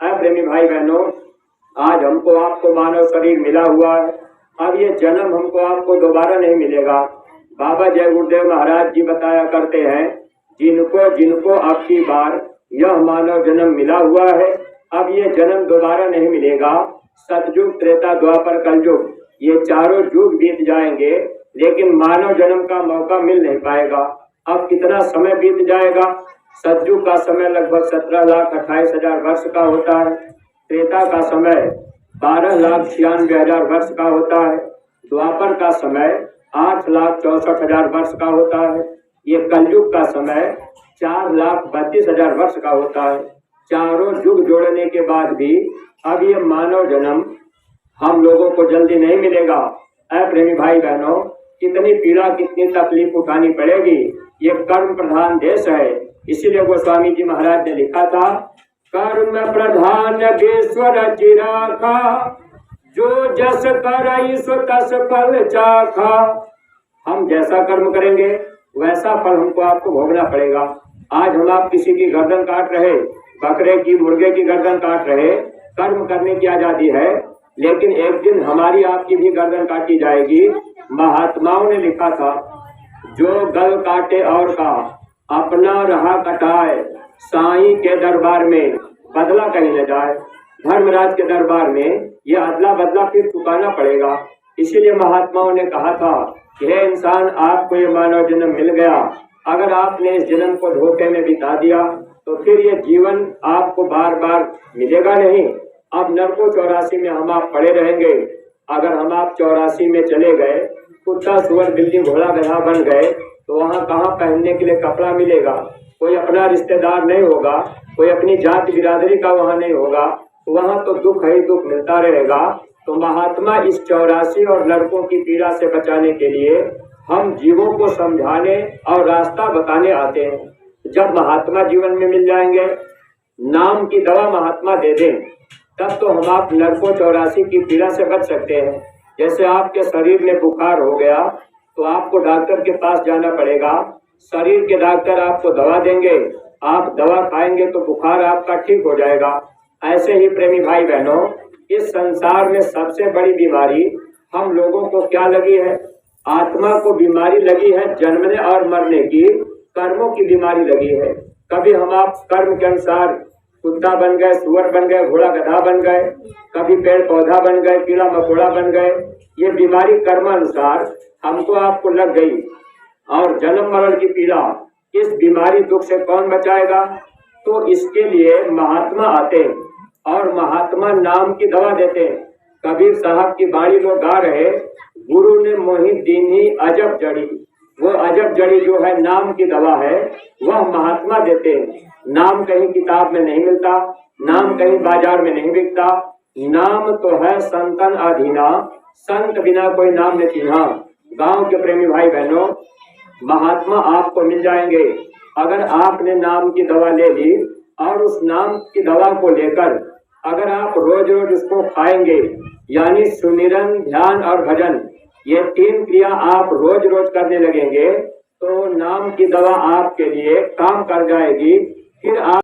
प्रेमी भाई बहनों, आज हमको आपको मानव शरीर मिला हुआ है। अब ये जन्म हमको आपको दोबारा नहीं मिलेगा। बाबा जय गुरुदेव महाराज जी बताया करते हैं, जिनको जिनको अब की बार यह मानव जन्म मिला हुआ है, अब ये जन्म दोबारा नहीं मिलेगा। सतयुग, त्रेता, द्वापर, कलयुग, ये चारों युग बीत जाएंगे, लेकिन मानव जन्म का मौका मिल नहीं पाएगा। अब कितना समय बीत जाएगा। सतयुग का समय लगभग 17,28,000 वर्ष का होता है। त्रेता का समय 12,96,000 वर्ष का होता है। द्वापर का समय 8,64,000 वर्ष का होता है। ये कलयुग का समय 4,32,000 वर्ष का होता है। चारों युग जोड़ने के बाद भी अब ये मानव जन्म हम लोगों को जल्दी नहीं मिलेगा। प्रेमी भाई बहनों, कितनी पीड़ा, कितनी तकलीफ उठानी पड़ेगी। ये कर्म प्रधान देश है, इसीलिए गोस्वामी जी महाराज ने लिखा था, कर्म प्रधान देश्वर चिराखा, जो जस करई सो तस फल चाखा। हम जैसा कर्म करेंगे वैसा फल हमको आपको भोगना पड़ेगा। आज हम आप किसी की गर्दन काट रहे, बकरे की, मुर्गे की गर्दन काट रहे, कर्म करने की आजादी है, लेकिन एक दिन हमारी आपकी भी गर्दन काटी जाएगी। महात्माओं ने लिखा था, जो गल काटे और का अपना रहा कटाए, साईं के दरबार में बदला कहीं न जाए। धर्मराज के दरबार में यह अदला बदला फिर चुकाना पड़ेगा। इसीलिए महात्माओं ने कहा था कि हे इंसान, आपको ये मानव जन्म मिल गया, अगर आपने इस जन्म को धोखे में बिता दिया तो फिर ये जीवन आपको बार बार मिलेगा नहीं। अब नरको 84 में हम आप पड़े रहेंगे। अगर हम आप 84 में चले गए, कुत्ता, सुअर, बिल्ली, घोड़ा, गधा बन गए, तो वहाँ कहाँ पहनने के लिए कपड़ा मिलेगा। कोई अपना रिश्तेदार नहीं होगा, कोई अपनी जाति बिरादरी का वहाँ नहीं होगा, वहाँ तो दुख ही दुख मिलता रहेगा। तो महात्मा इस 84 और नरकों की पीड़ा से बचाने के लिए हम जीवों को समझाने और रास्ता बताने आते हैं। जब महात्मा जीवन में मिल जाएंगे, नाम की दवा महात्मा दे दें, तब तो हम आप नरकों 84 की पीड़ा से बच सकते हैं। जैसे आपके शरीर में बुखार हो गया तो आपको डॉक्टर के पास जाना पड़ेगा। शरीर के डॉक्टर आपको दवा देंगे, आप दवा खाएंगे तो बुखार आपका ठीक हो जाएगा। ऐसे ही प्रेमी भाई बहनों, इस संसार में सबसे बड़ी बीमारी हम लोगों को क्या लगी है? आत्मा को बीमारी लगी है जन्मने और मरने की, कर्मों की बीमारी लगी है। कभी हम आप कर्म के अनुसार कुत्ता बन गए, सुअर बन गए, घोड़ा गधा बन गए, कभी पेड़ पौधा बन गए, कीड़ा मकोड़ा बन गए। ये बीमारी कर्मानुसार हमको आपको लग गई और जन्म मरण की पीड़ा, इस बीमारी दुख से कौन बचाएगा? तो इसके लिए महात्मा आते और महात्मा नाम की दवा देते। कबीर साहब की बाणी लोग गा रहे, गुरु ने मोहि दीनी अजब जड़ी। वो अजब जड़ी जो है नाम की दवा है, वह महात्मा देते हैं। नाम कहीं किताब में नहीं मिलता, नाम कहीं बाजार में नहीं बिकता। नाम तो है संतन अधीना, संत बिना कोई नाम न चिन्हा। गांव के प्रेमी भाई बहनों, महात्मा आपको मिल जाएंगे अगर आपने नाम की दवा ले ली और उस नाम की दवा को लेकर अगर आप रोज रोज उसको खाएंगे, यानी सुमिरन, ध्यान और भजन, ये 3 क्रिया आप रोज रोज करने लगेंगे, तो नाम की दवा आपके लिए काम कर जाएगी। फिर आप